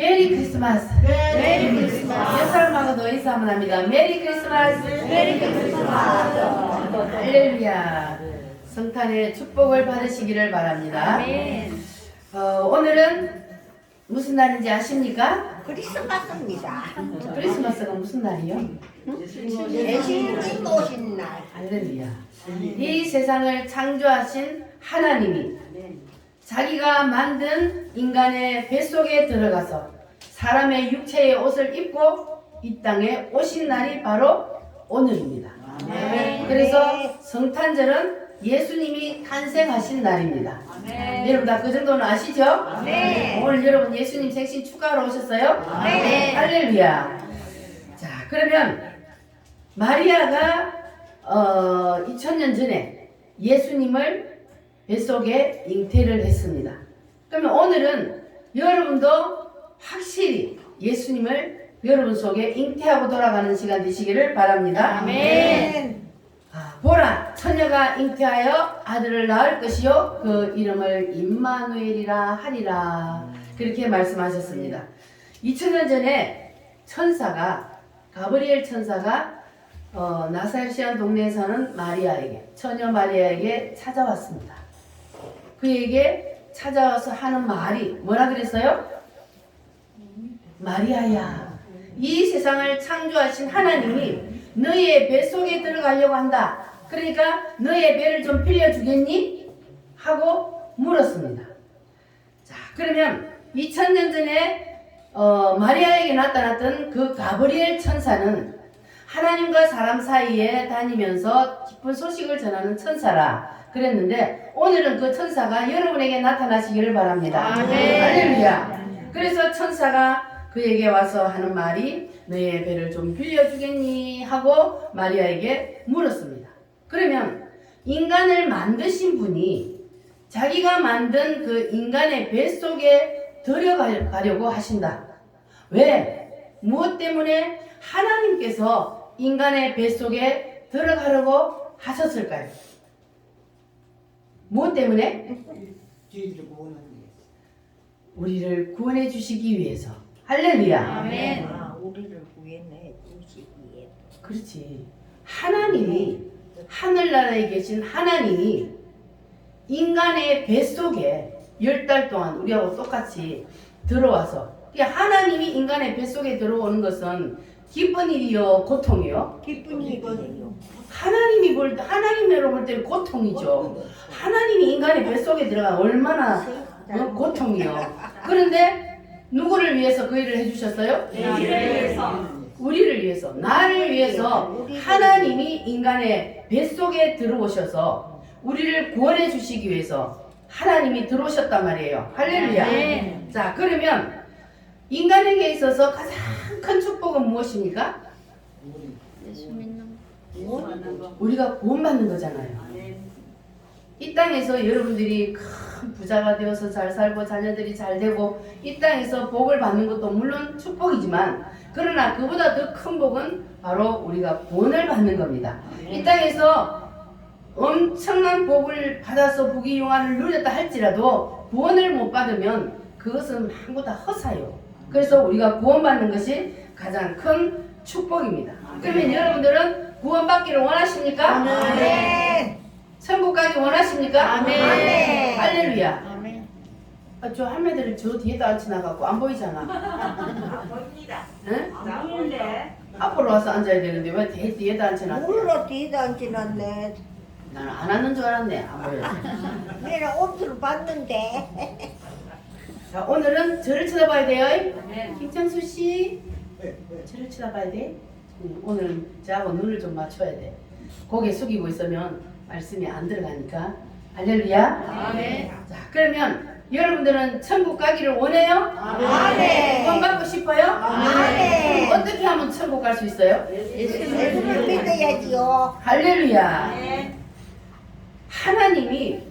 메리 크리스마스. 메리 크리스마스. 옆 사람하고도 인사 한번 합니다. 메리 크리스마스. 메리 크리스마스. 할렐루야. 성탄의 축복을 받으시기를 바랍니다. 아멘. 오늘은 무슨 날인지 아십니까? 크리스마스입니다. 크리스마스가 무슨 날이요? 예수님 오신 날. 할렐루야. 이 세상을 창조하신 하나님이 자기가 만든 인간의 뱃속에 들어가서 사람의 육체의 옷을 입고 이 땅에 오신 날이 바로 오늘입니다. 그래서 성탄절은 예수님이 탄생하신 날입니다. 여러분 다 그 정도는 아시죠? 네. 오늘 여러분 예수님 생신 축하하러 오셨어요? 네. 할렐루야. 자, 그러면 마리아가 2000년 전에 예수님을 뱃속에 잉태를 했습니다. 그러면 오늘은 여러분도 확실히 예수님을 여러분 속에 잉태하고 돌아가는 시간 되시기를 바랍니다. 아멘. 보라, 처녀가 잉태하여 아들을 낳을 것이요 그 이름을 임마누엘이라 하리라, 그렇게 말씀하셨습니다. 2000년 전에 천사가, 가브리엘 천사가 나사렛이라는 동네에 사는 마리아에게, 처녀 마리아에게 찾아왔습니다. 그에게 찾아와서 하는 말이 뭐라 그랬어요? 마리아야, 이 세상을 창조하신 하나님이 너의 뱃속에 들어가려고 한다. 그러니까 너의 배를 좀 빌려주겠니? 하고 물었습니다. 자, 그러면 2000년 전에 마리아에게 나타났던 그 가브리엘 천사는 하나님과 사람 사이에 다니면서 기쁜 소식을 전하는 천사라 그랬는데, 오늘은 그 천사가 여러분에게 나타나시기를 바랍니다. 아멘. 할렐루야. 그래서 천사가 그에게 와서 하는 말이 너의 배를 좀 빌려주겠니? 하고 마리아에게 물었습니다. 그러면 인간을 만드신 분이 자기가 만든 그 인간의 뱃속에 들어가려고 하신다. 왜? 무엇 때문에 하나님께서 인간의 뱃속에 들어가려고 하셨을까요? 무엇 때문에? 우리를 구원해 주시기 위해서. 할렐루야. 아멘. 우리를 구해내 주시기 위해. 그렇지. 하나님이, 하늘나라에 계신 하나님이 인간의 뱃속에 10달 동안 우리하고 똑같이 들어와서, 하나님이 인간의 뱃속에 들어오는 것은 기쁜 일이요 고통이요? 기쁜 일이에요. 하나님으로 볼 때는 고통이죠. 하나님이 인간의 뱃속에 들어가 얼마나 고통이요. 그런데 누구를 위해서 그 일을 해주셨어요? 우리를 위해서, 나를 위해서 하나님이 인간의 뱃속에 들어오셔서 우리를 구원해 주시기 위해서 하나님이 들어오셨단 말이에요. 할렐루야. 자, 그러면 인간에게 있어서 가장 큰 축복은 무엇입니까? 우리가 구원받는 거잖아요. 이 땅에서 여러분들이 큰 부자가 되어서 잘 살고 자녀들이 잘 되고 이 땅에서 복을 받는 것도 물론 축복이지만, 그러나 그보다 더 큰 복은 바로 우리가 구원을 받는 겁니다. 이 땅에서 엄청난 복을 받아서 부귀영화를 누렸다 할지라도 구원을 못 받으면 그것은 한고 다 허사요. 그래서 우리가 구원받는 것이 가장 큰 축복입니다. 그러면 여러분들은 구원받기를 원하십니까? 아멘. 천국 가기 원하십니까? 아멘. 할렐루야. 아멘. 저 할매들은 저 뒤에도 안 지나가고 안 보이잖아. 안 보입니다. 응? 나오는데 앞으로 와서 앉아야 되는데 왜 뒤에도 안 지나가? 물로 뒤도 안 지났네. 나는 안 왔는 줄 알았네. 안 보여. 내가 옷을 봤는데. 자, 오늘은 저를 쳐다봐야 돼요. 김창수 씨, 저를 쳐다봐야 돼. 오늘은 저하고 눈을 좀 맞춰야 돼. 고개 숙이고 있으면 말씀이 안 들어가니까. 할렐루야. 아멘. 자, 그러면 여러분들은 천국 가기를 원해요? 아멘. 구원 받고 싶어요? 아멘. 그럼 어떻게 하면 천국 갈 수 있어요? 예수를 믿어야지요. 할렐루야. 하나님이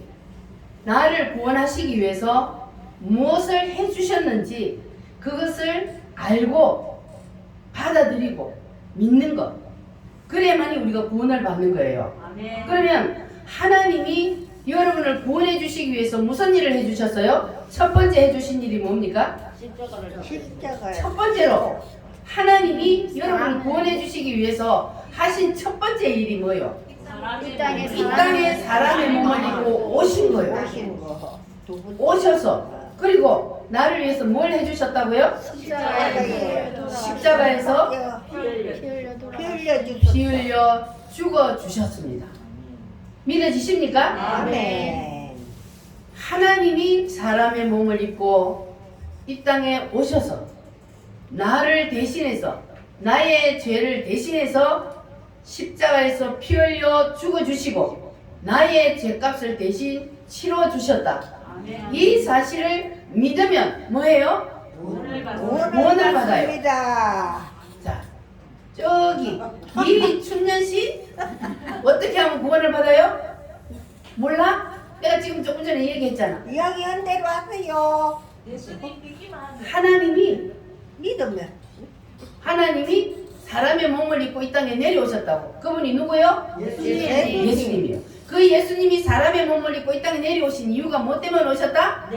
나를 구원하시기 위해서 무엇을 해주셨는지 그것을 알고 받아들이고 믿는 것, 그래야만이 우리가 구원을 받는 거예요. 그러면 하나님이 여러분을 구원해 주시기 위해서 무슨 일을 해주셨어요? 첫 번째 해주신 일이 뭡니까? 십자가. 첫 번째로 하나님이 여러분을 구원해 주시기 위해서 하신 첫 번째 일이 뭐예요? 이 땅에 사람의 몸을 입고 오신 거예요. 오신 거. 두 번째. 오셔서 그리고 나를 위해서 뭘 해주셨다고요? 십자가에서 피 흘려 주소. 피 흘려 죽어 주셨습니다. 믿어지십니까? 아멘. 하나님이 사람의 몸을 입고 이 땅에 오셔서 나를 대신해서 나의 죄를 대신해서 십자가에서 피 흘려 죽어 주시고 나의 죄값을 대신 치러 주셨다. 이 사실을 믿으면 뭐예요? 구원을 받아요. 받습니다. 자, 저기 미리 충년시 어떻게 하면 구원을 받아요? 몰라? 내가 지금 조금 전에 얘기했잖아. 이야기한 대로 하세요. 예수님 믿기만 하면 믿으면. 하나님이 사람의 몸을 입고 이 땅에 내려오셨다고. 그분이 누구요? 예수님이요. 그 예수님이 사람의 몸을 입고 이 땅에 내려오신 이유가 뭐 때문에 오셨다?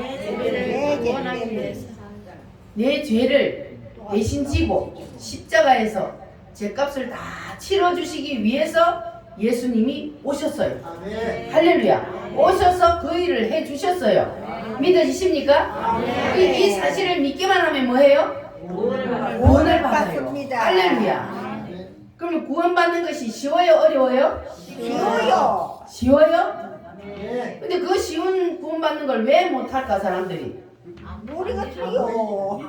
내 죄를 대신 지고 십자가에서 죄값을 다 치러주시기 위해서 예수님이 오셨어요. 할렐루야. 오셔서 그 일을 해주셨어요. 믿어지십니까? 이 사실을 믿기만 하면 뭐해요? 구원을 받아요. 받습니다. 할렐루야. 그러면 구원받는 것이 쉬워요? 어려워요? 쉬워요. 쉬워요? 근데 그 쉬운 구원받는 걸 왜 못할까 사람들이? 우리가 쉬워.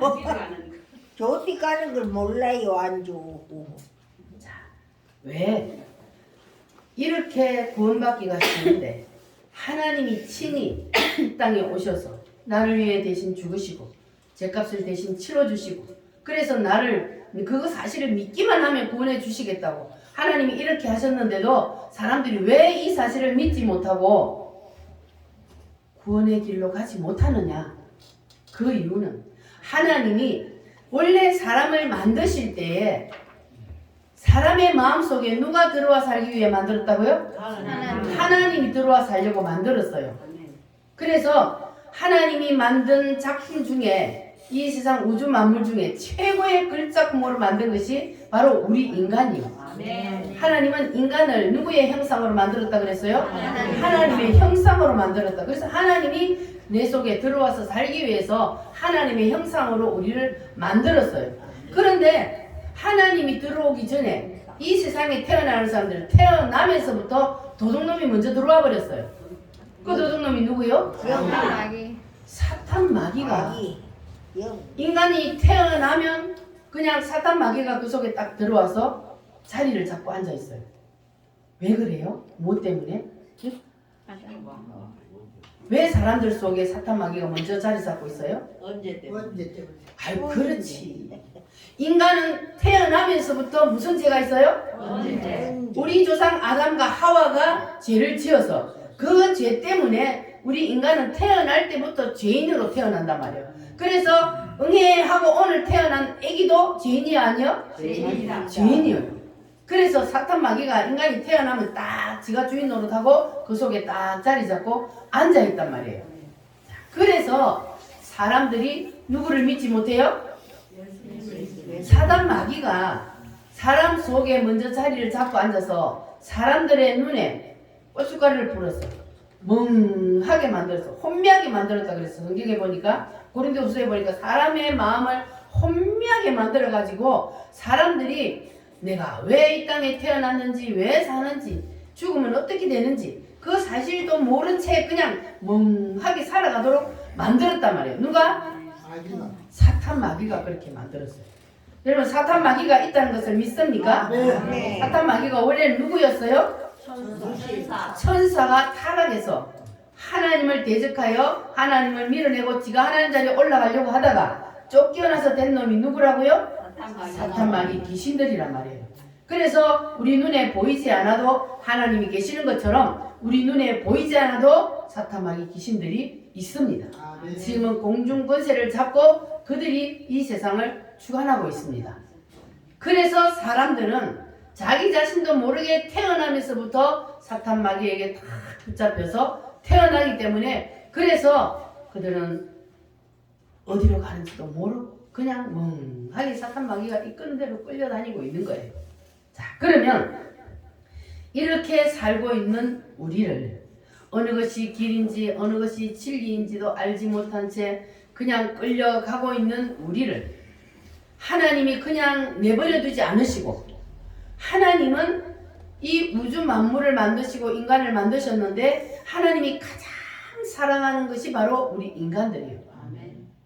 저기 가는 걸 몰라요. 안 좋고. 왜? 이렇게 구원받기가 쉬운데 하나님이 친히 이 땅에 오셔서 나를 위해 대신 죽으시고 죄값을 대신 치러주시고 그래서 나를 그거 사실을 믿기만 하면 구원해 주시겠다고 하나님이 이렇게 하셨는데도 사람들이 왜 이 사실을 믿지 못하고 구원의 길로 가지 못하느냐? 그 이유는 하나님이 원래 사람을 만드실 때에 사람의 마음속에 누가 들어와 살기 위해 만들었다고요? 하나님이 들어와 살려고 만들었어요. 그래서 하나님이 만든 작품 중에 이 세상 우주 만물 중에 최고의 글작품으로 만든 것이 바로 우리 인간이요. 하나님은 인간을 누구의 형상으로 만들었다 그랬어요? 하나님의 형상으로 만들었다. 그래서 하나님이 내 속에 들어와서 살기 위해서 하나님의 형상으로 우리를 만들었어요. 그런데 하나님이 들어오기 전에 이 세상에 태어나는 사람들은 태어나면서부터 도둑놈이 먼저 들어와 버렸어요. 그 도둑놈이 누구요? 사탄 마귀가 인간이 태어나면 그냥 사탄 마귀가 그 속에 딱 들어와서 자리를 잡고 앉아 있어요. 왜 그래요? 뭐 때문에? 왜 사람들 속에 사탄 마귀가 먼저 자리 잡고 있어요? 언제 때문에? 아유 그렇지. 인간은 태어나면서부터 무슨 죄가 있어요? 우리 조상 아담과 하와가 죄를 지어서 그 죄 때문에 우리 인간은 태어날 때부터 죄인으로 태어난단 말이에요. 그래서 응애하고 오늘 태어난 애기도 죄인이 아니요? 죄인이에요. 그래서 사탄 마귀가 인간이 태어나면 딱 지가 주인 노릇하고 그 속에 딱 자리 잡고 앉아있단 말이에요. 그래서 사람들이 누구를 믿지 못해요? 사탄 마귀가 사람 속에 먼저 자리를 잡고 앉아서 사람들의 눈에 고춧가루를 불었어. 멍하게 만들었어. 혼미하게 만들었다 그랬어. 성경에 보니까 고린도후서에 보니까 사람의 마음을 혼미하게 만들어가지고 사람들이 내가 왜 이 땅에 태어났는지 왜 사는지 죽으면 어떻게 되는지 그 사실도 모른 채 그냥 멍하게 살아가도록 만들었단 말이에요. 누가? 사탄 마귀가 그렇게 만들었어요. 여러분 사탄 마귀가 있다는 것을 믿습니까? 네. 사탄 마귀가 원래는 누구였어요? 천사가 타락해서 하나님을 대적하여 하나님을 밀어내고 지가 하나님 자리에 올라가려고 하다가 쫓겨나서 된 놈이 누구라고요? 사탄 마귀 귀신들이란 말이에요. 그래서 우리 눈에 보이지 않아도 하나님이 계시는 것처럼 우리 눈에 보이지 않아도 사탄 마귀 귀신들이 있습니다. 지금은 공중 권세를 잡고 그들이 이 세상을 주관하고 있습니다. 그래서 사람들은 자기 자신도 모르게 태어나면서부터 사탄 마귀에게 다 붙잡혀서 태어나기 때문에 그래서 그들은 어디로 가는지도 모르고 그냥 멍하게 사탄 마귀가 이끄는 대로 끌려다니고 있는 거예요. 자, 그러면 이렇게 살고 있는 우리를 어느 것이 길인지 어느 것이 진리인지도 알지 못한 채 그냥 끌려가고 있는 우리를 하나님이 그냥 내버려 두지 않으시고, 하나님은 이 우주 만물을 만드시고 인간을 만드셨는데 하나님이 가장 사랑하는 것이 바로 우리 인간들이에요.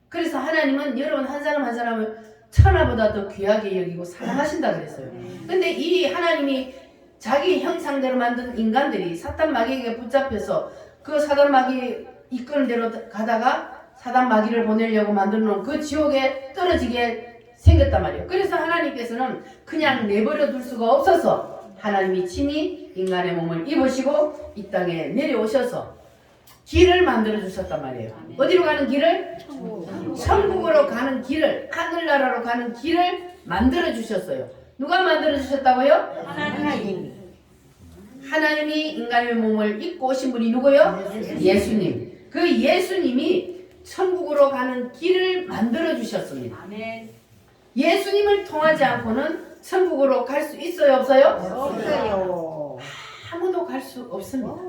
그래서 하나님은 여러분 한 사람 한 사람을 천하보다 더 귀하게 여기고 사랑하신다 그랬어요. 근데 이 하나님이 자기 형상대로 만든 인간들이 사탄 마귀에게 붙잡혀서 그 사탄 마귀 이끄는 대로 가다가 사탄 마귀를 보내려고 만들어 놓은 그 지옥에 떨어지게 생겼단 말이에요. 그래서 하나님께서는 그냥 내버려 둘 수가 없어서 하나님이 친히 인간의 몸을 입으시고 이 땅에 내려오셔서 길을 만들어 주셨단 말이에요. 어디로 가는 길을? 천국으로 가는 길을, 하늘나라로 가는 길을 만들어 주셨어요. 누가 만들어 주셨다고요? 하나님이. 하나님이 인간의 몸을 입고 오신 분이 누구요? 예수님. 그 예수님이 천국으로 가는 길을 만들어 주셨습니다. 예수님을 통하지 않고는 천국으로 갈 수 있어요, 없어요? 없어요. 아무도 갈 수 없습니다. 없어요.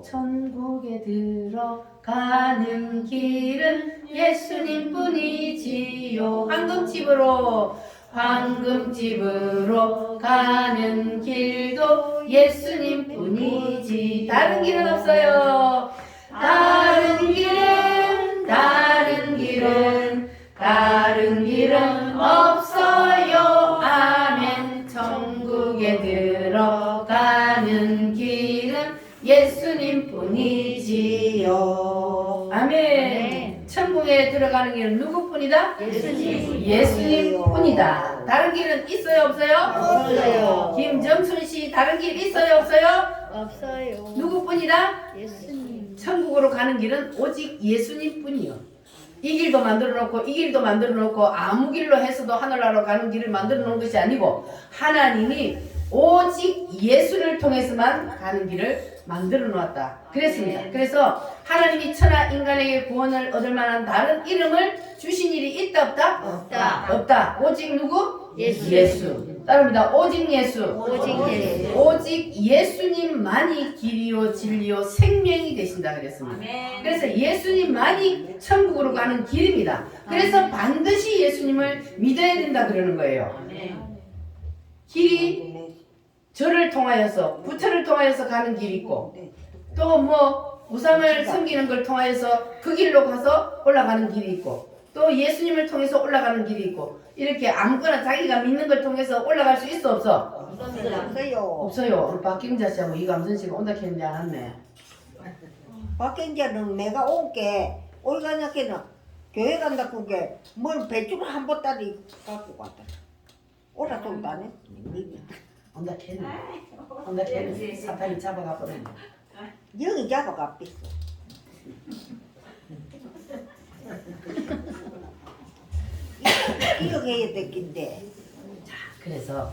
천국에 들어가는 길은 예수님뿐이지요. 황금집으로 가는 길도 예수님뿐이지. 다른 길은 없어요. 다른 길은 없어요. 아멘. 천국에 들어가는 길은 예수님뿐이지요. 아멘. 천국에 들어가는 길은 누구뿐이다? 예수님뿐이다. 다른 길은 있어요, 없어요? 없어요. 김정순 씨, 다른 길 있어요, 없어요? 없어요. 누구뿐이다? 예수님. 천국으로 가는 길은 오직 예수님뿐이요. 이 길도 만들어 놓고 이 길도 만들어 놓고 아무 길로 해서도 하늘나라로 가는 길을 만들어 놓은 것이 아니고 하나님이 오직 예수를 통해서만 가는 길을 만들어 놓았다 그랬습니다. 그래서 하나님이 천하 인간에게 구원을 얻을 만한 다른 이름을 주신 일이 있다 없다? 없다. 오직 누구? 예수. 따릅니다. 오직 예수. 오직 예수님만이 길이요 진리요 생명이 되신다 그랬습니다. 그래서 예수님만이 천국으로 가는 길입니다. 그래서 반드시 예수님을 믿어야 된다 그러는 거예요. 길이 절을 통하여서 부처를 통하여서 가는 길이 있고 또 뭐 우상을 섬기는 걸 통하여서 그 길로 가서 올라가는 길이 있고 또 예수님을 통해서 올라가는 길이 있고 이렇게 아무거나 자기가 믿는 걸 통해서 올라갈 수 있어 없어? 없어요. 없어요. 우리 박경자 씨하고 이감선 씨가 온다 했는데 안 왔네. 박경자는 내가 올게 올가냐께는 교회 간다 그게 뭘 배추를 한 보따리 갖고 갔다. 오라 돈도 안 했어. 온다 했네. 온다 했네. 사탄이 잡아가 버렸네. 영이 잡아가 삐어. 이렇게 해야 됐긴데. 자, 그래서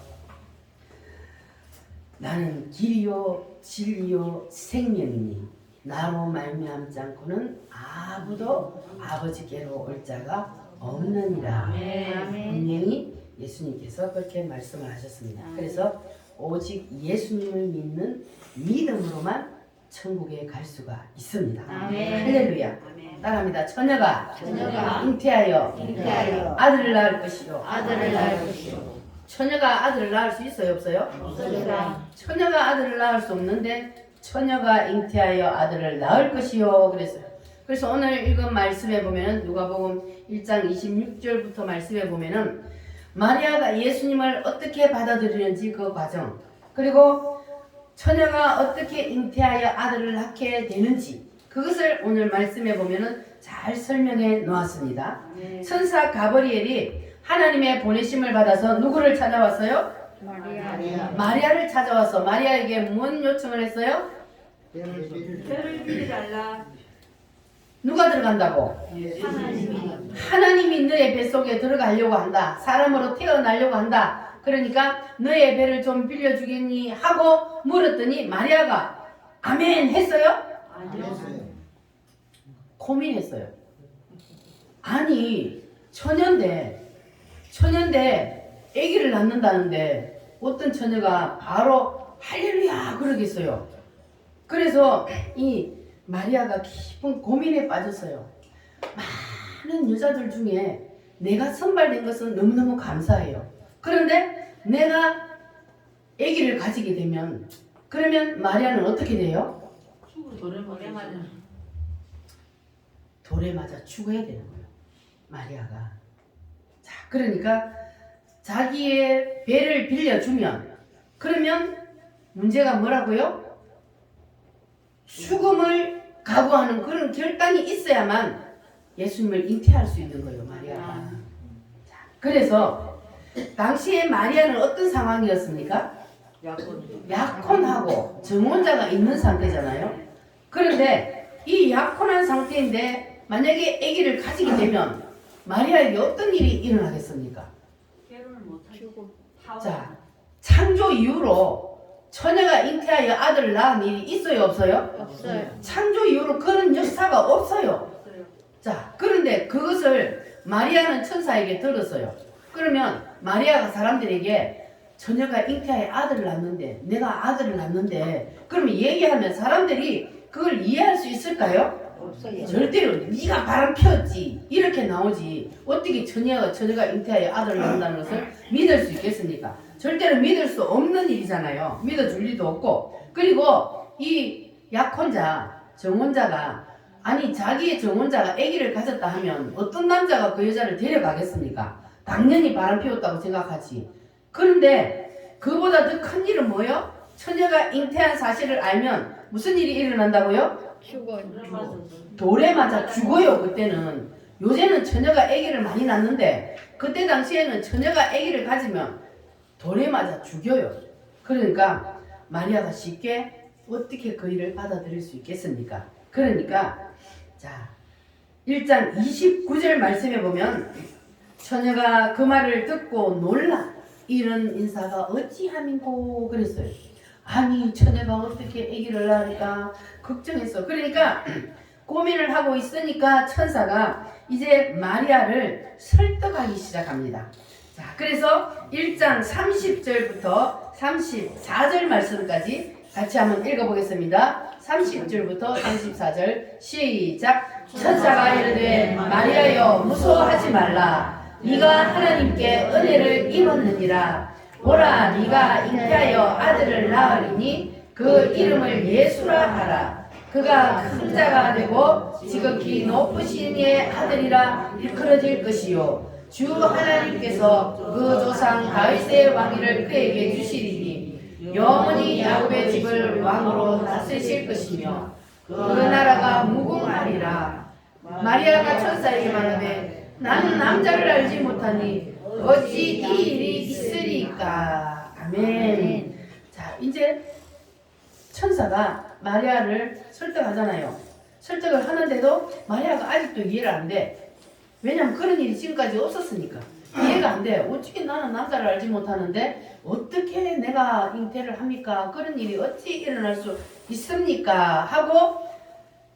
나는 길이요 진리요 생명이니 나로 말미암지 않고는 아무도 아버지께로 올 자가 없느니라. 분명히 예수님께서 그렇게 말씀을 하셨습니다. 그래서 오직 예수님을 믿는 믿음으로만 천국에 갈 수가 있습니다. 할렐루야. 따라합니다. 처녀가 잉태하여 아들을 낳을 것이요. 처녀가 아들을 낳을 수 있어요, 없어요? 처녀가 아들을 낳을 수 없는데 처녀가 잉태하여 아들을 낳을 것이요. 그래서 오늘 읽은 말씀에 보면은 누가복음 1장 26절부터 말씀에 보면은 마리아가 예수님을 어떻게 받아들이는지 그 과정, 그리고 처녀가 어떻게 잉태하여 아들을 낳게 되는지 그것을 오늘 말씀에 보면은 잘 설명해 놓았습니다. 천사 가브리엘이 하나님의 보내심을 받아서 누구를 찾아왔어요? 마리아를 찾아와서 마리아에게 무슨 요청을 했어요? 별을 빌려달라. 누가 들어간다고? 하나님이 너의 뱃속에 들어가려고 한다. 사람으로 태어나려고 한다. 그러니까 너의 배를 좀 빌려주겠니? 하고 물었더니 마리아가 아멘 했어요? 고민했어요. 아니 처녀인데 아기를 낳는다는데 어떤 처녀가 바로 할렐루야 그러겠어요. 그래서 이 마리아가 깊은 고민에 빠졌어요. 많은 여자들 중에 내가 선발된 것은 너무너무 감사해요. 그런데 내가 아기를 가지게 되면 그러면 마리아는 어떻게 돼요? 돌에 맞아 죽어야 되는 거예요. 마리아가. 자, 그러니까 자기의 배를 빌려주면 그러면 문제가 뭐라고요? 죽음을 각오하는 그런 결단이 있어야만 예수님을 잉태할 수 있는 거예요, 마리아가. 자, 그래서 당시에 마리아는 어떤 상황이었습니까? 약혼하고 정혼자가 있는 상태잖아요. 그런데 이 약혼한 상태인데 만약에 아기를 가지게 되면 마리아에게 어떤 일이 일어나겠습니까? 자, 창조 이후로 처녀가 잉태하여 아들을 낳은 일이 있어요, 없어요? 없어요. 창조 이후로 그런 역사가 없어요. 자, 그런데 그것을 마리아는 천사에게 들었어요. 그러면 마리아가 사람들에게 처녀가 잉태하여 아들을 낳는데 내가 아들을 낳는데 그러면 얘기하면 사람들이 그걸 이해할 수 있을까요? 없어요. 절대로 네가 바람 피웠지 이렇게 나오지 어떻게 처녀가 잉태하여 아들을 낳는다는 것을 믿을 수 있겠습니까? 절대로 믿을 수 없는 일이잖아요. 믿어줄 리도 없고. 그리고 이 약혼자 정혼자가 아니 자기의 정혼자가 아기를 가졌다 하면 어떤 남자가 그 여자를 데려가겠습니까? 당연히 바람 피웠다고 생각하지. 그런데 그보다 더 큰 일은 뭐예요? 처녀가 잉태한 사실을 알면 무슨 일이 일어난다고요? 돌에 맞아 죽어요. 그때는. 요새는 처녀가 아기를 많이 낳는데 그때 당시에는 처녀가 아기를 가지면 돌에 맞아 죽여요. 그러니까 마리아가 쉽게 어떻게 그 일을 받아들일 수 있겠습니까? 그러니까 자 1장 29절 말씀에 보면 처녀가 그 말을 듣고 놀라 이런 인사가 어찌함인고 그랬어요. 아니 처녀가 어떻게 아기를 낳을까 걱정했어. 그러니까 고민을 하고 있으니까 천사가 이제 마리아를 설득하기 시작합니다. 자, 그래서 1장 30절부터 34절 말씀까지 같이 한번 읽어보겠습니다. 30절부터 34절 시작. 천사가 이르되 마리아여 무서워하지 말라. 네가 하나님께 은혜를 입었느니라. 보라 네가 잉태하여 아들을 낳으리니 그 이름을 예수라 하라. 그가 큰 자가 되고 지극히 높으신 이의 아들이라 일컬어질 것이요 주 하나님께서 그 조상 다윗의 왕위를 그에게 주시리니 영원히 야곱의 집을 왕으로 다스리실 것이며 그 나라가 무궁하리라. 마리아가 천사에게 말하되 나는 남자를 알지 못하니 어찌 이 일이 있으리까. 아멘. 자, 이제 천사가 마리아를 설득하잖아요. 설득을 하는데도 마리아가 아직도 이해를 안 돼. 왜냐면 그런 일이 지금까지 없었으니까. 이해가 안 돼. 어떻게 나는 남자를 알지 못하는데 어떻게 내가 잉태를 합니까? 그런 일이 어찌 일어날 수 있습니까? 하고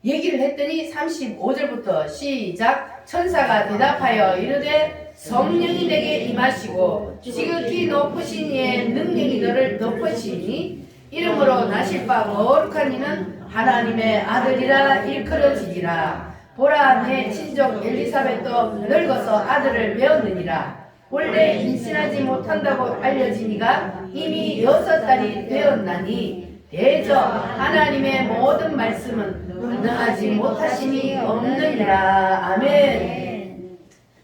얘기를 했더니 35절부터 시작. 천사가 대답하여 이르되 성령이 내게 임하시고 지극히 높으신 이의 능력이 너를 덮으시니 이름으로 나실 바 거룩한 이는 하나님의 아들이라 일컬어지리라. 보라 내 친족 엘리사벳도 늙어서 아들을 배웠느니라. 원래 임신하지 못한다고 알려지니가 이미 6달이 되었나니 대저 하나님의 모든 말씀은 능하지 못하심이 없느니라. 아멘.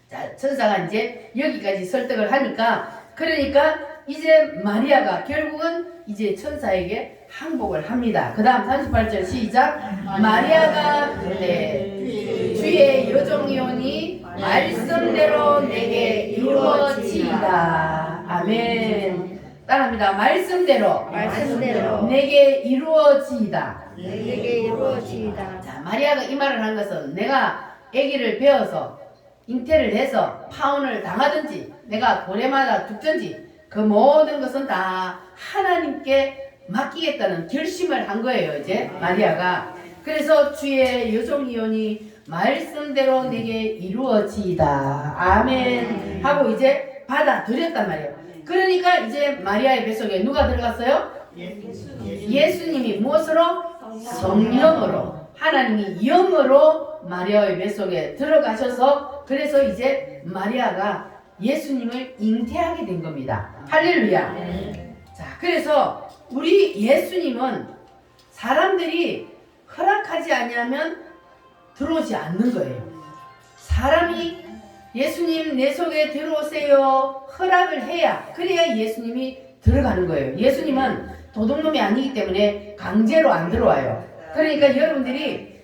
자, 천사가 이제 여기까지 설득을 하니까 그러니까 이제 마리아가 결국은 이제 천사에게 항복을 합니다. 그 다음 38절 시작. 마리아가 그때 주의 여종이오니 말씀대로 내게 이루어지이다. 아멘. 따라합니다. 말씀대로 내게 이루어지이다. 자, 마리아가 이 말을 한 것은 내가 아기를 배워서 잉태를 해서 파혼을 당하든지 내가 고래마다 죽든지 그 모든 것은 다 하나님께 맡기겠다는 결심을 한 거예요. 이제 마리아가. 그래서 주의 여종이오니 말씀대로 내게 이루어지이다. 아멘. 하고 이제 받아들였단 말이에요. 그러니까 이제 마리아의 뱃속에 누가 들어갔어요? 예수님이 무엇으로? 성령으로. 하나님이 영으로 마리아의 뱃속에 들어가셔서 그래서 이제 마리아가 예수님을 잉태하게 된 겁니다. 할렐루야. 자, 그래서 우리 예수님은 사람들이 허락하지 아니하면 들어오지 않는 거예요. 사람이 예수님 내 속에 들어오세요 허락을 해야 그래야 예수님이 들어가는 거예요. 예수님은 도둑놈이 아니기 때문에 강제로 안 들어와요. 그러니까 여러분들이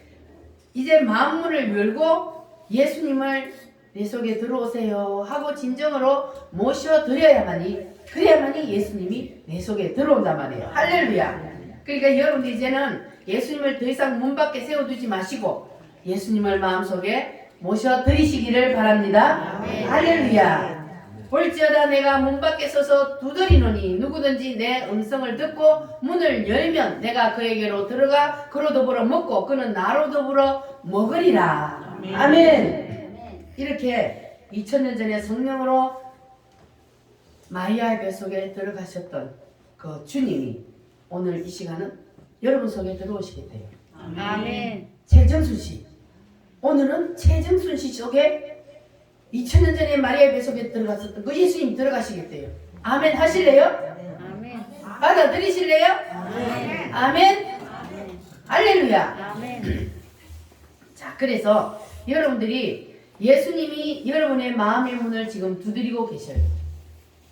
이제 마음문을 열고 예수님을 내 속에 들어오세요 하고 진정으로 모셔드려야만이 그래야만이 예수님이 내 속에 들어온단 말이에요. 할렐루야. 그러니까 여러분들 이제는 예수님을 더 이상 문 밖에 세워두지 마시고 예수님을 마음속에 모셔드리시기를 바랍니다. 할렐루야. 볼지어다 내가 문 밖에 서서 두드리노니 누구든지 내 음성을 듣고 문을 열면 내가 그에게로 들어가 그로 더불어 먹고 그는 나로 더불어 먹으리라. 아멘. 이렇게 2000년 전에 성령으로 마리아의 뱃속에 들어가셨던 그 주님이 오늘 이 시간은 여러분 속에 들어오시게 돼요. 아멘. 최정순 씨. 오늘은 최정순 씨 속에 2000년 전에 마리아의 뱃속에 들어갔었던 그 예수님 들어가시겠대요. 아멘 하실래요? 아멘. 받아들이실래요? 아멘. 아멘. 할렐루야. 아멘. 자, 그래서 여러분들이 예수님이 여러분의 마음의 문을 지금 두드리고 계셔요.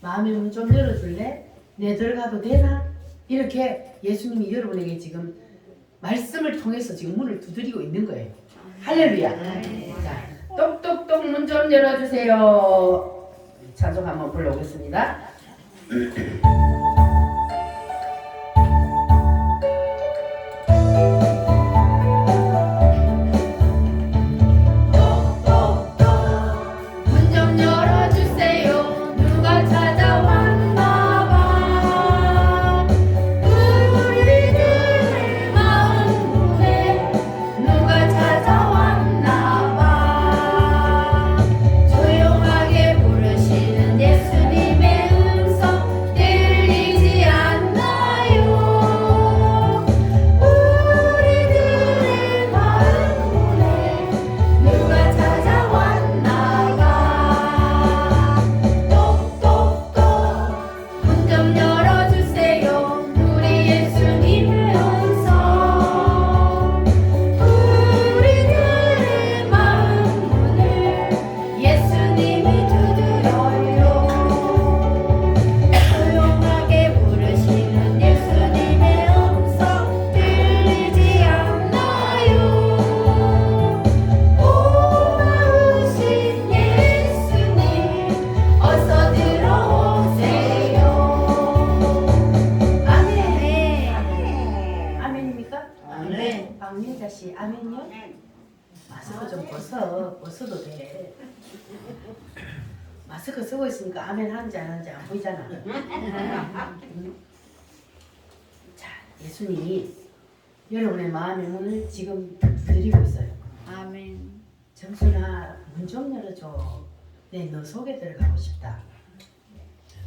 마음의 문 좀 열어줄래? 내 들어가도 되나? 이렇게 예수님이 여러분에게 지금 말씀을 통해서 지금 문을 두드리고 있는 거예요. 할렐루야. 자, 똑똑똑 문 좀 열어주세요. 찬송 한번 불러오겠습니다. 문 좀 열어주세요. 누가 찾아왔나봐. 우리들의 마음 문에 누가 찾아왔나봐. 조용하게 부르시는 예수님의 음성 들리지 않나요? 우리들의 마음 문에 누가 찾아왔나봐. 똑똑똑 문 좀 열어주세요. 우리 예수님의 음성 우리들의 마음 문을 예수님이 두드려요. 조용하게 부르시는 예수님의 음성 들리지 않나요? 고마우신 예수님 어서 들어오세요. 아멘. 아멘입니까? 아멘. 박민자 씨 아멘요? 마스크 좀 벗어도 돼. 마스크 쓰고 있으니까 아멘 하는지 안 하는지 안 보이잖아. 자, 예수님이 여러분의 마음의 문을 지금 드리고 있어요. 아멘. 정순아 문 좀 열어줘. 내 너 속에 들어가고 싶다.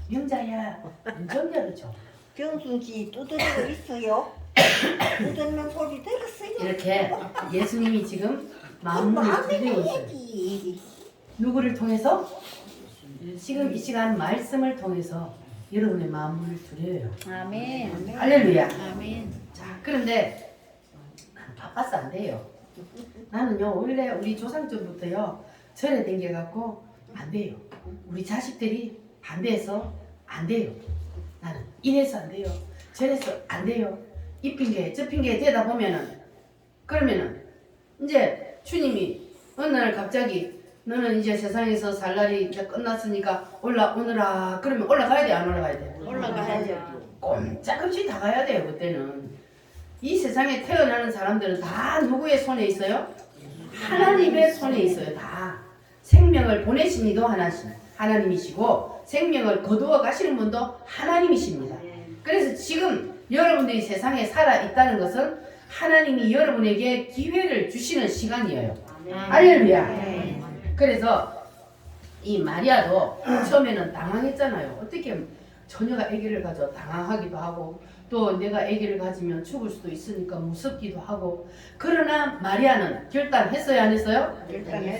명자야 문 좀 열어줘. 정순 씨 두드리고 있어요. 두드리는 소리 들었어요. 이렇게 예수님이 지금 마음문을 드리고 있어요. 해야지. 누구를 통해서? 지금 이 시간 말씀을 통해서 여러분의 마음문을 드려요. 아멘. 할렐루야. 아멘. 자, 그런데 나는 바빠서 안 돼요. 나는요 원래 우리 조상 때부터요 절에 댕겨갖고 안 돼요. 우리 자식들이 반대해서 안 돼요. 나는 이래서 안 돼요. 저래서 안 돼요. 이 핑계 저 핑계 대다 보면은 그러면은 이제 주님이 어느 날 갑자기 너는 이제 세상에서 살 날이 이제 끝났으니까 올라오느라 그러면 올라가야 돼 안 올라가야 돼? 올라가야죠. 꼼짝없이 다 가야 돼요. 그때는 이 세상에 태어나는 사람들은 다 누구의 손에 있어요? 하나님의 손에 있어요. 다 생명을 보내신 이도 하나님이시고 생명을 거두어 가시는 분도 하나님이십니다. 그래서 지금 여러분들이 세상에 살아 있다는 것은 하나님이 여러분에게 기회를 주시는 시간이에요. 할렐루야. 그래서 이 마리아도 처음에는 당황했잖아요. 어떻게 처녀가 아기를 가져 당황하기도 하고 또 내가 아기를 가지면 죽을 수도 있으니까 무섭기도 하고 그러나 마리아는 결단했어요 안 했어요?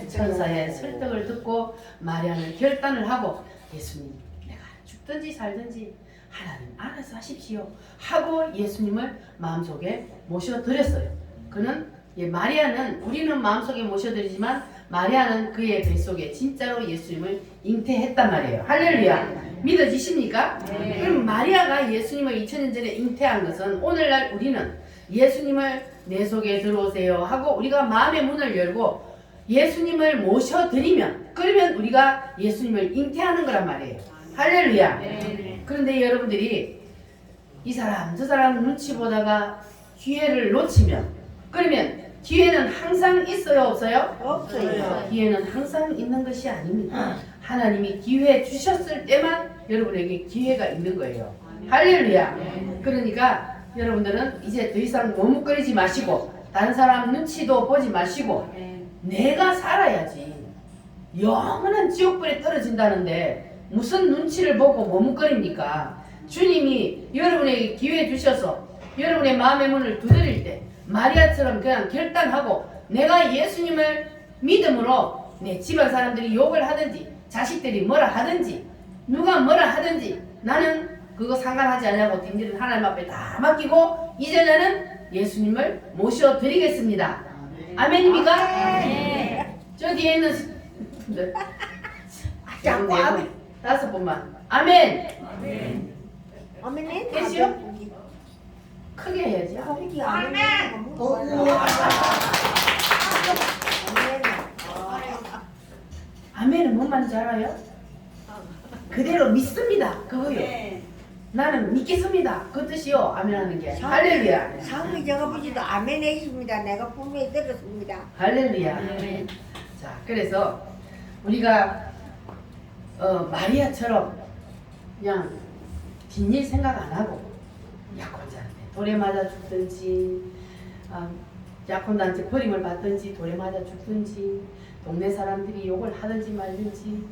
천사의 설득을 듣고 마리아는 결단을 하고 예수님 내가 죽든지 살든지 하나님 알아서 하십시오 하고 예수님을 마음속에 모셔드렸어요. 그는 마리아는 우리는 마음속에 모셔드리지만 마리아는 그의 뱃속에 진짜로 예수님을 잉태했단 말이에요. 할렐루야. 믿어지십니까? 네. 그럼 마리아가 예수님을 2000년 전에 잉태한 것은 오늘날 우리는 예수님을 내 속에 들어오세요 하고 우리가 마음의 문을 열고 예수님을 모셔드리면 그러면 우리가 예수님을 잉태하는 거란 말이에요. 할렐루야. 그런데 여러분들이 이 사람 저 사람 눈치 보다가 기회를 놓치면 그러면 기회는 항상 있어요 없어요? 없어요. 기회는 항상 있는 것이 아닙니다. 하나님이 기회 주셨을 때만 여러분에게 기회가 있는 거예요. 할렐루야. 그러니까 여러분들은 이제 더 이상 머뭇거리지 마시고 다른 사람 눈치도 보지 마시고 내가 살아야지. 영원한 지옥불에 떨어진다는데 무슨 눈치를 보고 머뭇거립니까? 주님이 여러분에게 기회 주셔서 여러분의 마음의 문을 두드릴 때 마리아처럼 그냥 결단하고 내가 예수님을 믿음으로 내 집안 사람들이 욕을 하든지 자식들이 뭐라 하든지 누가 뭐라 하든지 나는 그거 상관하지 않냐고 뒷일은 하나님 앞에 다 맡기고 이제 나는 예수님을 모셔드리겠습니다. 아멘입니까? 저 뒤에 있는 자꾸 아멘. 5번만 아멘. 아멘. 됐어요? 크게 해야지. 아멘은 뭔 말인지 알아요? 그대로 믿습니다. 그거요. 나는 믿겠습니다. 그 뜻이요. 아멘하는 게. 할렐루야. 상위 정아버지도 아멘 해주십니다. 내가 분명히 들었습니다. 할렐루야. 자, 그래서 우리가 마리아처럼 그냥 뒷일 생각 안 하고 약혼자한테 돌에 맞아 죽든지 약혼자한테 버림을 받든지 돌에 맞아 죽든지 동네 사람들이 욕을 하든지 말든지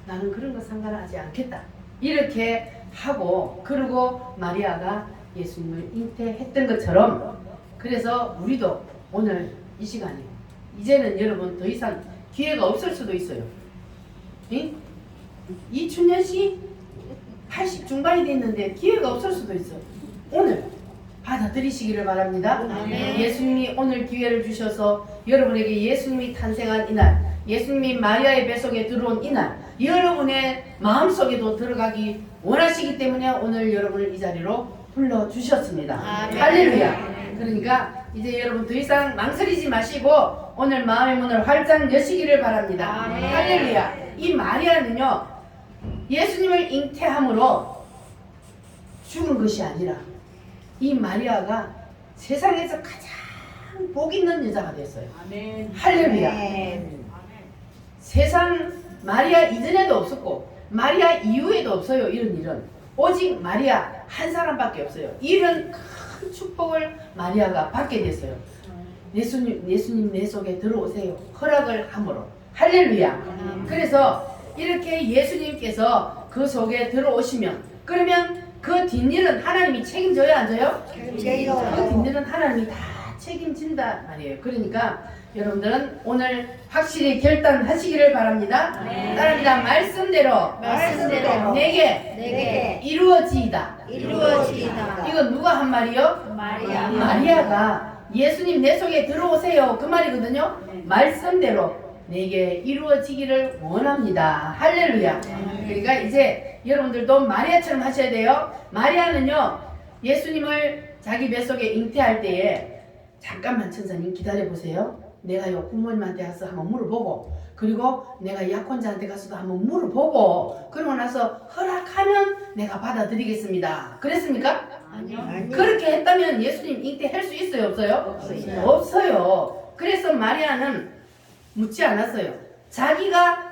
나는 그런 거 상관하지 않겠다. 이렇게 하고 그리고 마리아가 예수님을 잉태했던 것처럼 그래서 우리도 오늘 이 시간에 이제는 여러분 더 이상 기회가 없을 수도 있어요. 응? 이춘현 씨 80 중반이 됐는데 기회가 없을 수도 있어. 오늘 받아들이시기를 바랍니다. 예수님이 오늘 기회를 주셔서 여러분에게 예수님이 탄생한 이날 예수님이 마리아의 뱃속에 들어온 이날 여러분의 마음속에도 들어가기 원하시기 때문에 오늘 여러분을 이 자리로 불러주셨습니다. 할렐루야. 그러니까 이제 여러분 더 이상 망설이지 마시고 오늘 마음의 문을 활짝 여시기를 바랍니다. 할렐루야. 이 마리아는요 예수님을 잉태함으로 죽은 것이 아니라 이 마리아가 세상에서 가장 복 있는 여자가 됐어요. 할렐루야. 세상 마리아 이전에도 없었고 마리아 이후에도 없어요. 이런 일은 오직 마리아 한 사람밖에 없어요. 이런 큰 축복을 마리아가 받게 됐어요. 예수님 내 속에 들어오세요. 허락을 함으로. 할렐루야. 그래서 이렇게 예수님께서 그 속에 들어오시면 그러면 그 뒷일은 하나님이 책임져요 안 져요? 그 뒷일은 하나님이 다 책임진다 말이에요. 그러니까 여러분들은 오늘 확실히 결단하시기를 바랍니다. 따라합니다. 말씀대로 내게 이루어지이다. 이건 누가 한 말이요? 마리아가 예수님 내 속에 들어오세요 그 말이거든요. 말씀대로 내게 이루어지기를 원합니다. 할렐루야. 그러니까 이제 여러분들도 마리아처럼 하셔야 돼요. 마리아는요 예수님을 자기 뱃속에 잉태할 때에 잠깐만 천사님 기다려보세요. 내가요 부모님한테 가서 한번 물어보고 그리고 내가 약혼자한테 가서도 한번 물어보고 그러고 나서 허락하면 내가 받아들이겠습니다. 그랬습니까? 아니요. 그렇게 했다면 예수님 잉태할 수 있어요 없어요? 없어요. 그래서 마리아는 묻지 않았어요. 자기가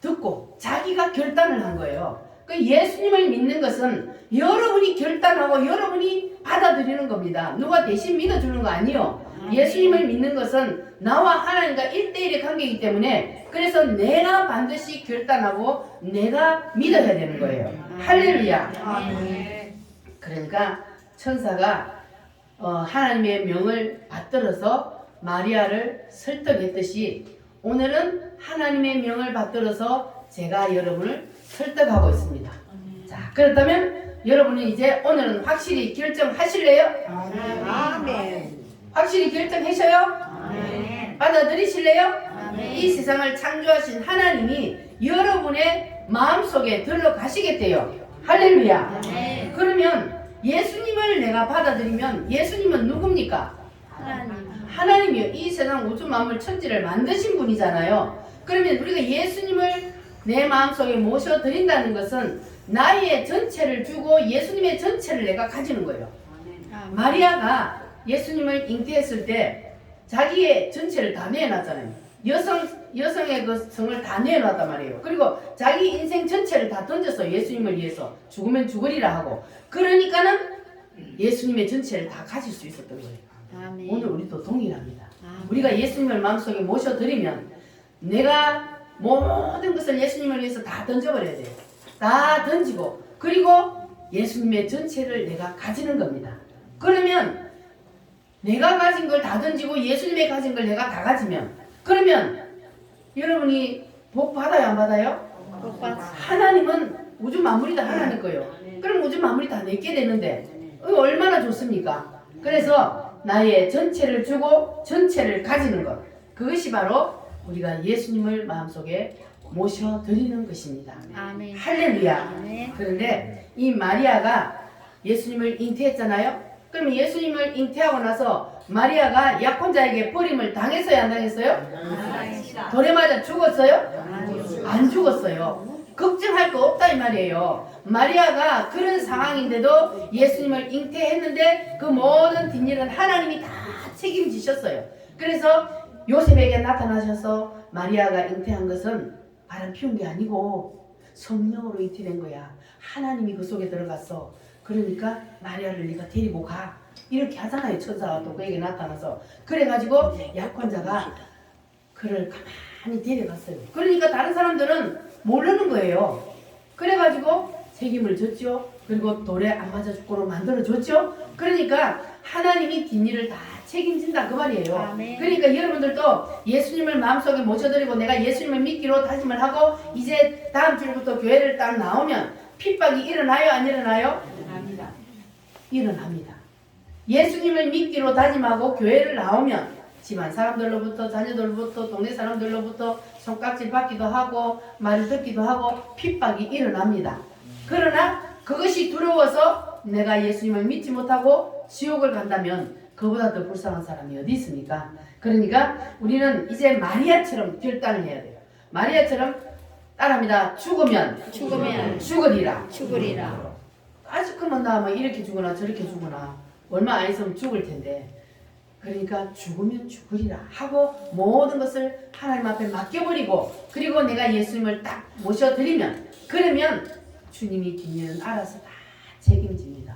듣고 자기가 결단을 한 거예요. 그 예수님을 믿는 것은 여러분이 결단하고 여러분이 받아들이는 겁니다. 누가 대신 믿어주는 거 아니요. 예수님을 믿는 것은 나와 하나님과 1대1의 관계이기 때문에 그래서 내가 반드시 결단하고 내가 믿어야 되는 거예요. 할렐루야. 그러니까 천사가 하나님의 명을 받들어서 마리아를 설득했듯이 오늘은 하나님의 명을 받들어서 제가 여러분을 설득하고 있습니다. 자, 그렇다면 여러분은 이제 오늘은 확실히 결정하실래요? 아멘. 확실히 결정하셔요? 아멘. 받아들이실래요? 아멘. 이 세상을 창조하신 하나님이 여러분의 마음속에 들어가시겠대요. 할렐루야. 아멘. 그러면 예수님을 내가 받아들이면 예수님은 누굽니까? 하나님. 하나님이요. 이 세상 우주 만물 천지를 만드신 분이잖아요. 그러면 우리가 예수님을 내 마음속에 모셔드린다는 것은 나의 전체를 주고 예수님의 전체를 내가 가지는 거예요. 아멘. 마리아가 예수님을 잉태했을 때 자기의 전체를 다 내놨잖아요. 여성의 그 성을 다 내놨단 말이에요. 그리고 자기 인생 전체를 다 던졌어요. 예수님을 위해서. 죽으면 죽으리라 하고. 그러니까는 예수님의 전체를 다 가질 수 있었던 거예요. 아멘. 오늘 우리도 동일합니다. 아멘. 우리가 예수님을 마음속에 모셔드리면 내가 모든 것을 예수님을 위해서 다 던져버려야 돼요. 다 던지고 그리고 예수님의 전체를 내가 가지는 겁니다. 그러면 내가 가진 걸 다 던지고 예수님의 가진 걸 내가 다 가지면 그러면 여러분이 복 받아요 안 받아요? 복 받. 하나님은 우주 만물이 다 하나님 거예요. 그럼 우주 만물이 다 내게 되는데 얼마나 좋습니까? 그래서 나의 전체를 주고 전체를 가지는 것 그것이 바로 우리가 예수님을 마음속에 모셔드리는 것입니다. 아멘. 할렐루야. 아멘. 그런데 이 마리아가 예수님을 잉태했잖아요. 그럼 예수님을 잉태하고 나서 마리아가 약혼자에게 버림을 당했어요 안 당했어요? 돌에 맞아 죽었어요? 안 죽었어요. 걱정할 거 없다 이 말이에요. 마리아가 그런 상황인데도 예수님을 잉태했는데 그 모든 뒷일은 하나님이 다 책임지셨어요. 그래서 요셉에게 나타나셔서 마리아가 잉태한 것은 바람 피운 게 아니고 성령으로 잉태된 거야. 하나님이 그 속에 들어갔어. 그러니까 마리아를 네가 데리고 가. 이렇게 하잖아요. 천사가 또 그에게 나타나서. 그래가지고 약혼자가 그를 가만히 데려갔어요. 그러니까 다른 사람들은 모르는 거예요. 그래가지고 책임을 졌죠. 그리고 돌에 안 맞아 죽도록 만들어줬죠. 그러니까 하나님이 뒷일을 다 책임진다 그 말이에요. 아멘. 그러니까 여러분들도 예수님을 마음속에 모셔드리고 내가 예수님을 믿기로 다짐을 하고 이제 다음 주부터 교회를 딱 나오면 핍박이 일어나요 안 일어나요? 일어납니다. 예수님을 믿기로 다짐하고 교회를 나오면 집안 사람들로부터 자녀들로부터 동네 사람들로부터 손깍질 받기도 하고 말을 듣기도 하고 핍박이 일어납니다. 그러나 그것이 두려워서 내가 예수님을 믿지 못하고 지옥을 간다면 그보다 더 불쌍한 사람이 어디 있습니까? 그러니까 우리는 이제 마리아처럼 결단을 해야 돼요. 마리아처럼 따라합니다. 죽으면 죽으리라. 죽으리라. 아직 그러면 나 뭐 이렇게 죽거나 저렇게 죽거나 얼마 안 있으면 죽을 텐데 그러니까 죽으면 죽으리라 하고 모든 것을 하나님 앞에 맡겨버리고 그리고 내가 예수님을 딱 모셔드리면 그러면 주님이 뒷일은 알아서 다 책임집니다.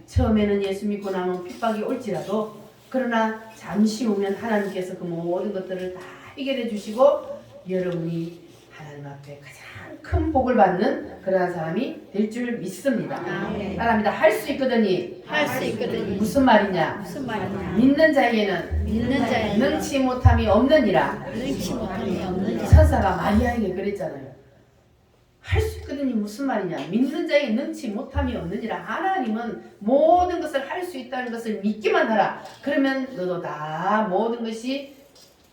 처음에는 예수 믿고 나면 핍박이 올지라도 그러나 잠시 후면 하나님께서 그 모든 것들을 다 해결해 주시고 여러분이 하나님 앞에 가장 큰 복을 받는 그러한 사람이 될 줄 믿습니다. 아멘. 따라합니다. 할 수 있거든요. 할 수 있거든요. 무슨 말이냐? 무슨 말이냐? 믿는 자에게는 믿는 자에게는 능치 못함이 없느니라. 능치 못함이 없느니라. 천사가 마리아에게 그랬잖아요. 할 수 있거든요. 무슨 말이냐? 믿는 자에게 능치 못함이 없느니라. 하나님은 모든 것을 할 수 있다는 것을 믿기만 하라. 그러면 너도 다 모든 것이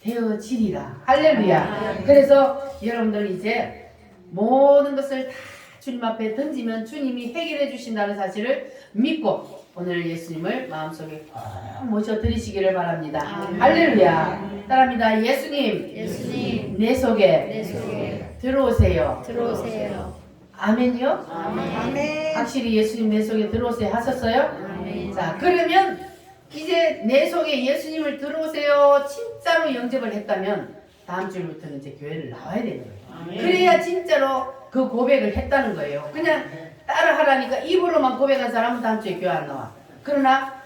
되어지리라. 할렐루야. 그래서 여러분들 이제 모든 것을 다 주님 앞에 던지면 주님이 해결해 주신다는 사실을 믿고 오늘 예수님을 마음속에 꼭 모셔드리시기를 바랍니다. 아멘. 할렐루야. 따라합니다. 예수님 예수님 내 속에 내 속에 들어오세요. 들어오세요. 아멘이요? 아멘. 확실히 예수님 내 속에 들어오세요 하셨어요? 아멘. 자 그러면 이제 내 속에 예수님을 들어오세요 진짜로 영접을 했다면 다음 주부터는 이제 교회를 나와야 되는 거예요. 그래야 진짜로 그 고백을 했다는 거예요. 그냥 따라 하라니까 입으로만 고백한 사람은 다음 주에 교회 안 나와. 그러나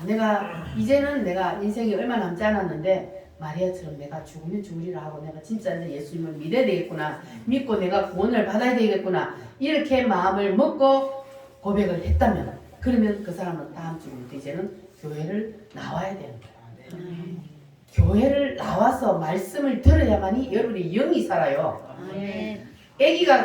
내가 이제는 내가 인생이 얼마 남지 않았는데 마리아처럼 내가 죽으면 죽으리라 하고 내가 진짜 이제 예수님을 믿어야 되겠구나, 믿고 내가 구원을 받아야 되겠구나, 이렇게 마음을 먹고 고백을 했다면, 그러면 그 사람은 다음 주부터 이제는 교회를 나와야 되는 거야. 교회를 나와서 말씀을 들어야만이 여러분의 영이 살아요. 아멘.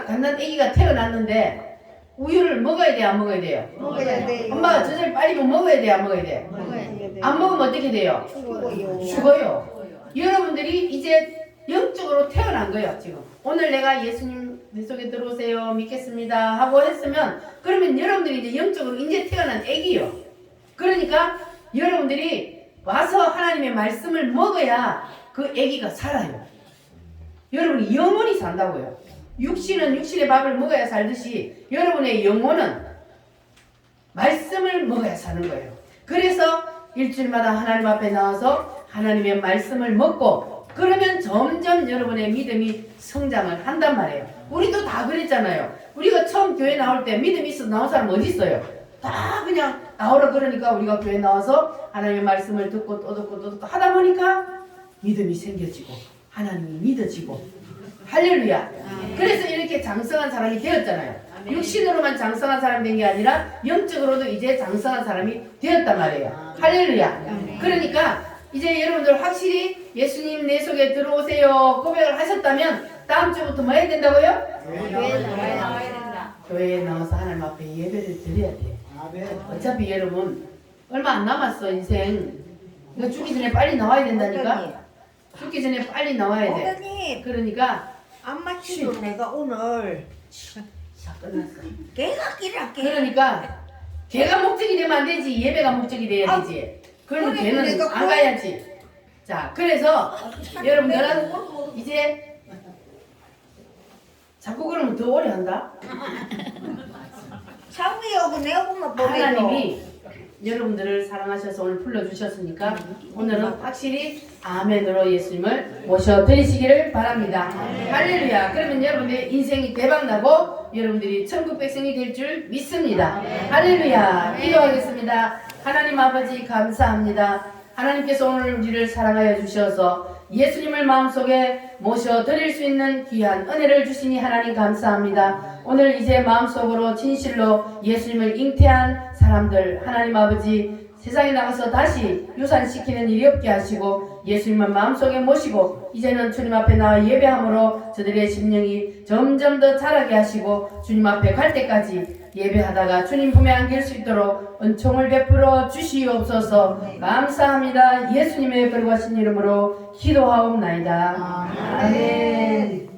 갓난 아기가 태어났는데 우유를 먹어야 돼요, 안 먹어야 돼요? 먹어야 돼. 엄마가 젖을 빨리 먹어야 돼요, 안 먹어야 돼요? 안 먹으면 어떻게 돼요? 죽어요. 죽어요. 여러분들이 이제 영적으로 태어난 거예요, 지금. 오늘 내가 예수님 내 속에 들어오세요, 믿겠습니다 하고 했으면, 그러면 여러분들이 이제 영적으로 이제 태어난 애기요. 그러니까 여러분들이 와서 하나님의 말씀을 먹어야 그 애기가 살아요. 여러분이 영원히 산다고요. 육신은 육신의 밥을 먹어야 살듯이 여러분의 영혼은 말씀을 먹어야 사는 거예요. 그래서 일주일마다 하나님 앞에 나와서 하나님의 말씀을 먹고, 그러면 점점 여러분의 믿음이 성장을 한단 말이에요. 우리도 다 그랬잖아요. 우리가 처음 교회 나올 때 믿음이 있어 나온 사람 어디 있어요? 다 그냥 나오라 그러니까 우리가 교회 나와서 하나님의 말씀을 듣고 또 듣고 또 듣고 하다 보니까 믿음이 생겨지고 하나님이 믿어지고, 할렐루야. 그래서 이렇게 장성한 사람이 되었잖아요. 육신으로만 장성한 사람이 된 게 아니라 영적으로도 이제 장성한 사람이 되었단 말이에요. 할렐루야. 그러니까 이제 여러분들 확실히 예수님 내 속에 들어오세요 고백을 하셨다면 다음 주부터 뭐 해야 된다고요? 교회 나와야 된다. 교회에 나와서 하나님 앞에 예배를 드려야 돼요. 어차피 여러분 얼마 안 남았어, 인생. 이거 죽기 전에 빨리 나와야 된다니까. 죽기 전에 빨리 나와야 돼. 어머니 그러니까 안 마치도 내가 오늘 자, 끝났어. 개가 끼라게. 그러니까 걔가 목적이 되면 안 되지, 예배가 목적이 돼야 되지. 그러면 그래, 걔는 내가 안 가야지. 자, 그래서 여러분들은 이제 자꾸 그러면 더 오래 한다. 상미하고 내하고만 보내줘. 하나님이 여러분들을 사랑하셔서 오늘 불러주셨으니까 오늘은 확실히 아멘으로 예수님을 모셔드리시기를 바랍니다. 할렐루야. 그러면 여러분들의 인생이 대박나고 여러분들이 천국 백성이 될 줄 믿습니다. 할렐루야. 기도하겠습니다. 하나님 아버지 감사합니다. 하나님께서 오늘 우리를 사랑하여 주셔서 예수님을 마음속에 모셔드릴 수 있는 귀한 은혜를 주시니 하나님 감사합니다. 오늘 이제 마음속으로 진실로 예수님을 잉태한 사람들 하나님 아버지 세상에 나가서 다시 유산시키는 일이 없게 하시고 예수님을 마음속에 모시고 이제는 주님 앞에 나와 예배함으로 저들의 심령이 점점 더 자라게 하시고 주님 앞에 갈 때까지 예배하다가 주님 품에 안길 수 있도록 은총을 베풀어 주시옵소서. 감사합니다. 예수님의 거룩하신 이름으로 기도하옵나이다. 아멘.